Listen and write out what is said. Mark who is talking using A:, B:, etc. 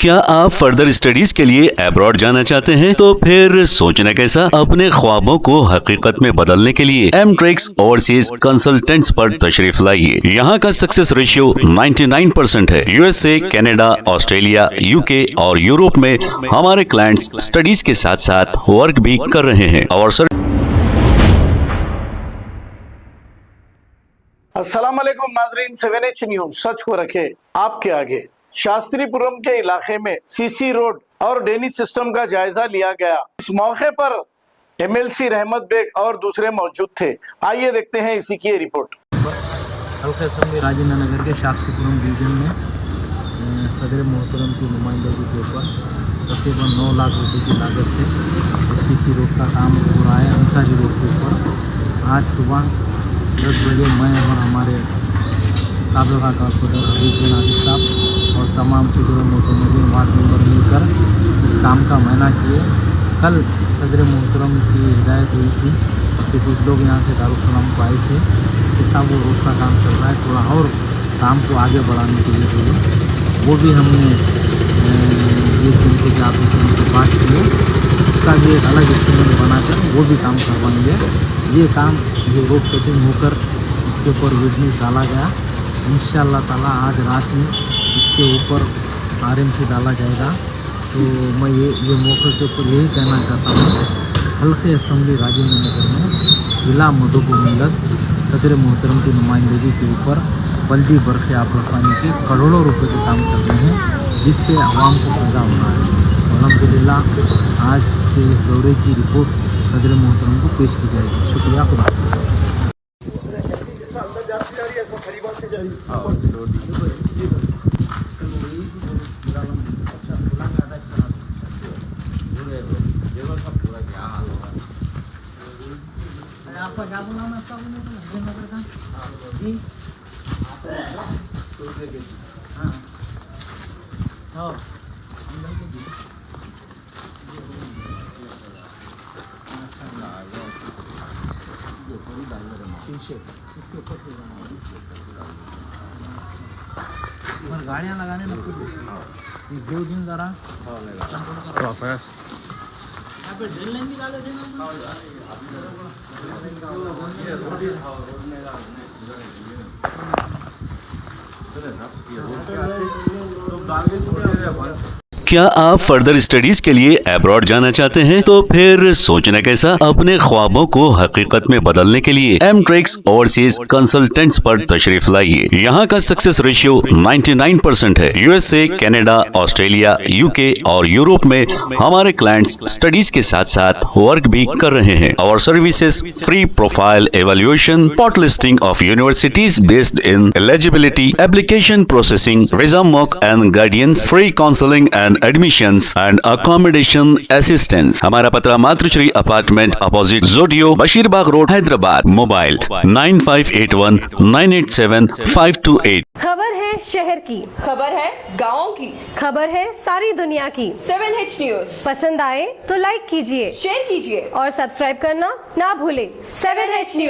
A: क्या आप further studies के लिए अब्रॉड जाना चाहते हैं? तो फिर सोचना कैसा, अपने ख्वाबों को हकीकत में बदलने के लिए एमट्रिक्स ओवरसीज कंसल्टेंट्स पर तशरीफ लाइए। यहाँ का सक्सेस रेशियो 99% है। यूएसए, कनाडा, ऑस्ट्रेलिया, यूके और यूरोप में हमारे क्लाइंट्स स्टडीज के साथ साथ वर्क भी कर रहे हैं और
B: अस्सलाम वालेकुम नाजरीन, 7H न्यूज सच को रखे आपके आगे। शास्त्रीपुरम के इलाके में सीसी रोड और ड्रेनेज सिस्टम का जायजा लिया गया। इस मौके पर एमएलसी रहमत बेग और दूसरे मौजूद थे। आइए देखते हैं इसी की रिपोर्ट।
C: हल्का असम्बली राजेंद्र नगर के शास्त्रीपुरम डिवीजन में सदर मोहतरम की नुमाइंदगी के ऊपर तकरीबन 9 लाख रुपए की लागत से सीसी रोड का काम हो रहा है। अंसारी रोड के ऊपर आज सुबह 10 बजे मैं और हमारे साबिक़ा कॉर्पोरेटर हबीब बिन आदिल साहब और तमाम सदर मोहतरम वार्ड मेंबर मिलकर इस काम का मना किए। कल सदर मोहतरम की हिदायत हुई थी कि कुछ लोग यहाँ से दारुसलाम को आए थे कि साहब वो रोड का काम चल रहा है, थोड़ा और काम को आगे बढ़ाने के लिए वो भी हमने एक दिन के ऑफिसर से बात की, उसका भी एक अलग एस्टीमेट बनाकर वो भी काम करवाएंगे। ये काम जो रोड कटिंग होकर इसके ऊपर विजनेस डाला गया, इंशाअल्लाह ताला आज रात में इसके ऊपर आरएमसी डाला जाएगा। तो मैं ये मौके के ऊपर यही कहना चाहता हूँ, हल्के असम्बली राजेंद्र नगर में जिला मधुपुर मिलत सदर मोहतरम की नुमाइंदगी के ऊपर बल्दी बरक़ आबपानी के करोड़ों रुपए के काम कर रहे हैं, जिससे आवाम को फायदा हो रहा है। अल्हम्दुलिल्लाह आज के इस दौरे की रिपोर्ट सदर मोहतरम को पेश की जाएगी। शुक्रिया, खुदा। आपका क्या बोला मैं आपका नगर का जी हाँ हाँ गाड़ियाँ लगाने में कुछ 2 दिन ज़रा यहाँ पे ड्रिल लाइन भी डाले थे ना।
A: क्या आप फर्दर स्टडीज के लिए अब्रॉड जाना चाहते हैं? तो फिर सोचना कैसा, अपने ख्वाबों को हकीकत में बदलने के लिए एमट्रिक्स ओवरसीज कंसल्टेंट्स पर तशरीफ लाइए। यहाँ का सक्सेस रेशियो 99% है। यूएसए, कनाडा, ऑस्ट्रेलिया, यूके और यूरोप में हमारे क्लाइंट्स स्टडीज के साथ साथ वर्क भी कर रहे हैं और services free profile evaluation, spot listing of universities based in eligibility, application processing, visa mock and guidance, free counselling and admissions and accommodation assistance. हमारा पता मातृश्री अपार्टमेंट अपोजिट जोडियो, बशीरबाग रोड, हैदराबाद। मोबाइल 9581 987 528।
D: खबर है शहर की,
E: खबर है गाँव की,
D: खबर है सारी दुनिया की।
E: 7H न्यूज
D: पसंद आए तो लाइक कीजिए,
E: शेयर कीजिए
D: और सब्सक्राइब करना ना भूले।
E: 7H news.